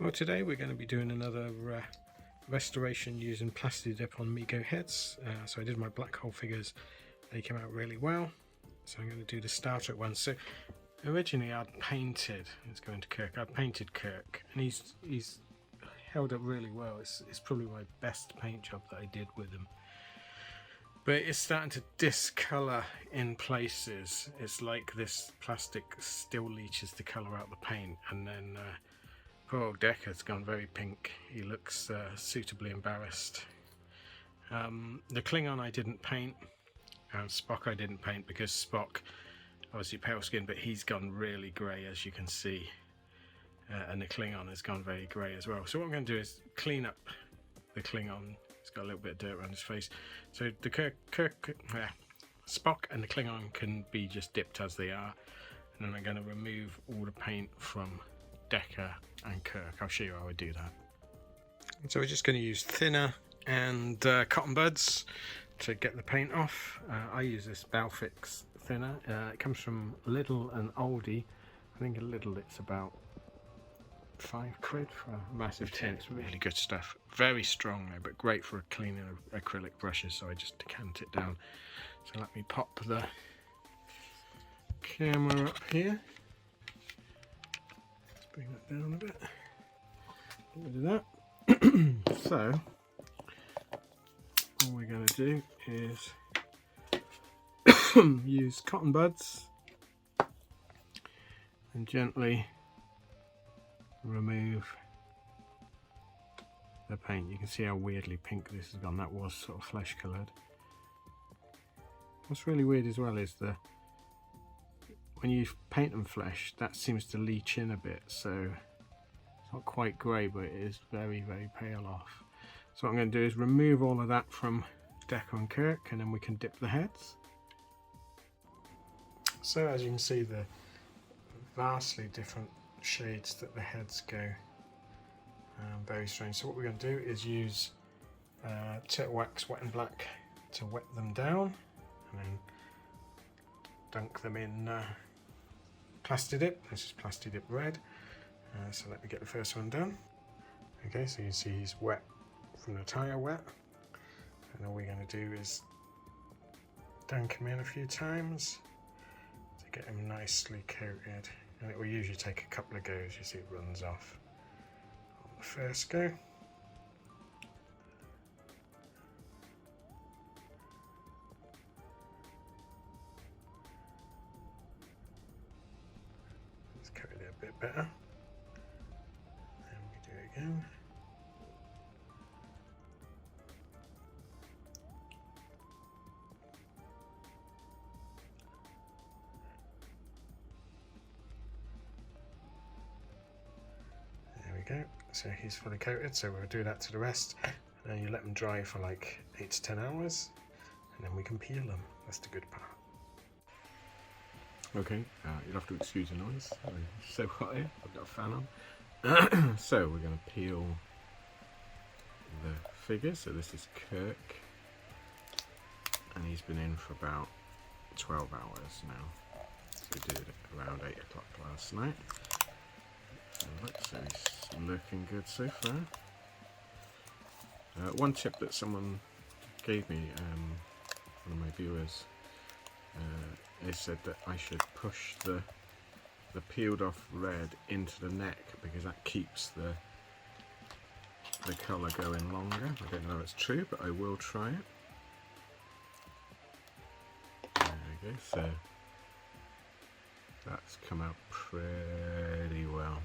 Well, today we're going to be doing another restoration using PlastiDip on Mego heads. So I did my black hole figures, they came out really well. So I'm going to do the Star Trek one. So originally I'd painted, let's go into Kirk, I'd painted Kirk and he's held up really well. It's probably my best paint job that I did with him. But it's starting to discolour in places. It's like this plastic still leaches the colour out the paint, and then poor old Decker's gone very pink. He looks suitably embarrassed. The Klingon I didn't paint, and Spock I didn't paint because Spock, obviously pale skin, but he's gone really grey, as you can see. And the Klingon has gone very grey as well. So what I'm going to do is clean up the Klingon. He's got a little bit of dirt around his face. So the Spock and the Klingon can be just dipped as they are. And then I'm going to remove all the paint from Decker and Kirk. I'll show you how I do that. So we're just going to use thinner and cotton buds to get the paint off. I use this Balfix thinner. It comes from Lidl and Aldi. I think a Lidl it's about £5 for a massive tin. It's really good stuff. Very strong though, but great for cleaning acrylic brushes. So I just decant it down. So let me pop the camera up here. Let's bring that down a bit. Get rid of that. So all we're going to do is use cotton buds and gently remove the paint. You can see how weirdly pink this has gone. That was sort of flesh coloured. What's really weird as well is when you paint them flesh, that seems to leach in a bit, so it's not quite grey, but it is very, very pale off. So what I'm going to do is remove all of that from Decker and Kirk, and then we can dip the heads. So as you can see, the vastly different shades that the heads go, very strange. So what we're going to do is use Tyre Wax wet and black to wet them down, and then dunk them in PlastiDip. This is PlastiDip red. So let me get the first one done. Okay, so you can see he's wet from the tyre wet, and all we're going to do is dunk him in a few times to get him nicely coated. And it will usually take a couple of goes. You see it runs off on the first go. Let's coat it a bit better. And we do it again. Go. So he's fully coated, so we'll do that to the rest, and then you let them dry for like 8 to 10 hours, and then we can peel them. That's the good part. Okay, you'll have to excuse the noise. It's so hot here. I've got a fan on. So we're going to peel the figures. So this is Kirk, and he's been in for about 12 hours now. So we did it around 8 o'clock last night. So he's looking good so far. One tip that someone gave me, one of my viewers, they said that I should push the peeled off red into the neck because that keeps the colour going longer. I don't know if it's true, but I will try it. There we go, so that's come out pretty well.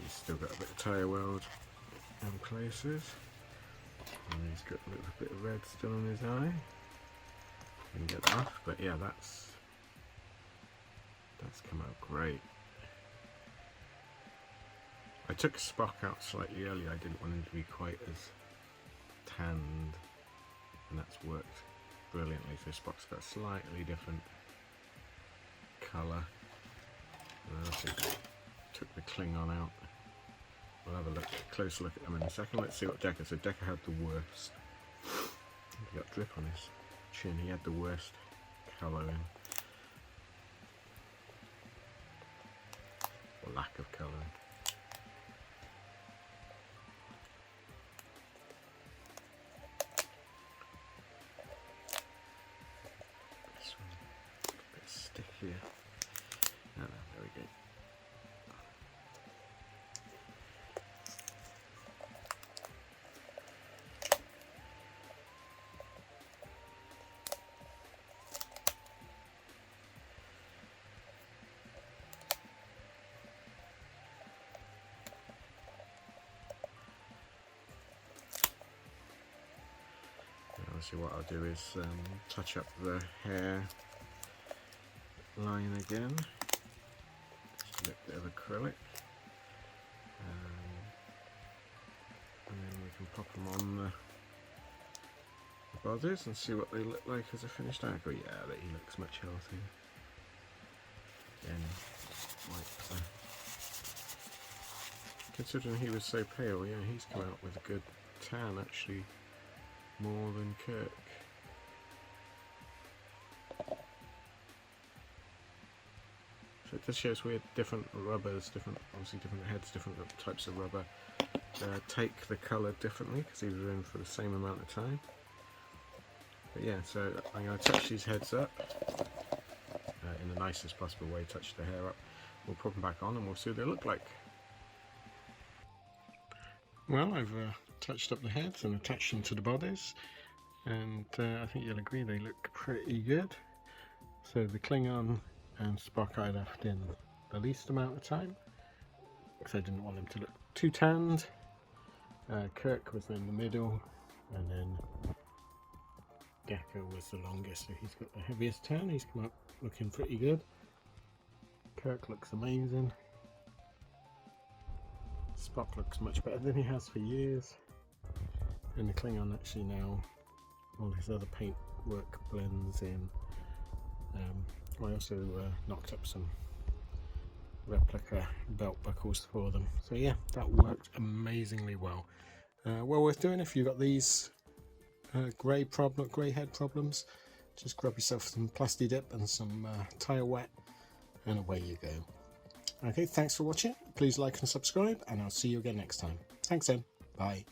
He's still got a bit of tyre weld in places, and he's got a little bit of red still on his eye. You can get that off, but yeah, that's come out great. I took Spock out slightly earlier. I didn't want him to be quite as tanned, and that's worked brilliantly. So Spock's got a slightly different colour. And I also took the Klingon out. We'll have a close look at them in a second. Let's see what Decker. So Decker had the worst. He got drip on his chin. He had the worst colouring, or lack of colouring. here. Oh, no, there we go. Obviously what I'll do is touch up the hair line again, just a little bit of acrylic, and then we can pop them on the bodies and see what they look like as a finished article. Yeah, that he looks much healthier. Again, like considering he was so pale, yeah, he's come out with a good tan actually, more than Kirk. So it just shows we had different rubbers, obviously different heads, different types of rubber take the colour differently because he was in for the same amount of time. But yeah, so I'm going to touch these heads up in the nicest possible way, touch the hair up. We'll put them back on and we'll see what they look like. Well, I've touched up the heads and attached them to the bodies, and I think you'll agree they look pretty good. So the Klingon and Spock I left in the least amount of time because I didn't want them to look too tanned. Kirk was in the middle, and then Decker was the longest, so he's got the heaviest tan. He's come up looking pretty good. Kirk looks amazing. Spock looks much better than he has for years. And the Klingon actually now, all his other paint work blends in. I also knocked up some replica belt buckles for them. So yeah, that worked amazingly well. Well worth doing if you've got these grey head problems. Just grab yourself some PlastiDip and some Tyre Wet, and away you go. Okay, thanks for watching. Please like and subscribe, and I'll see you again next time. Thanks then. Bye.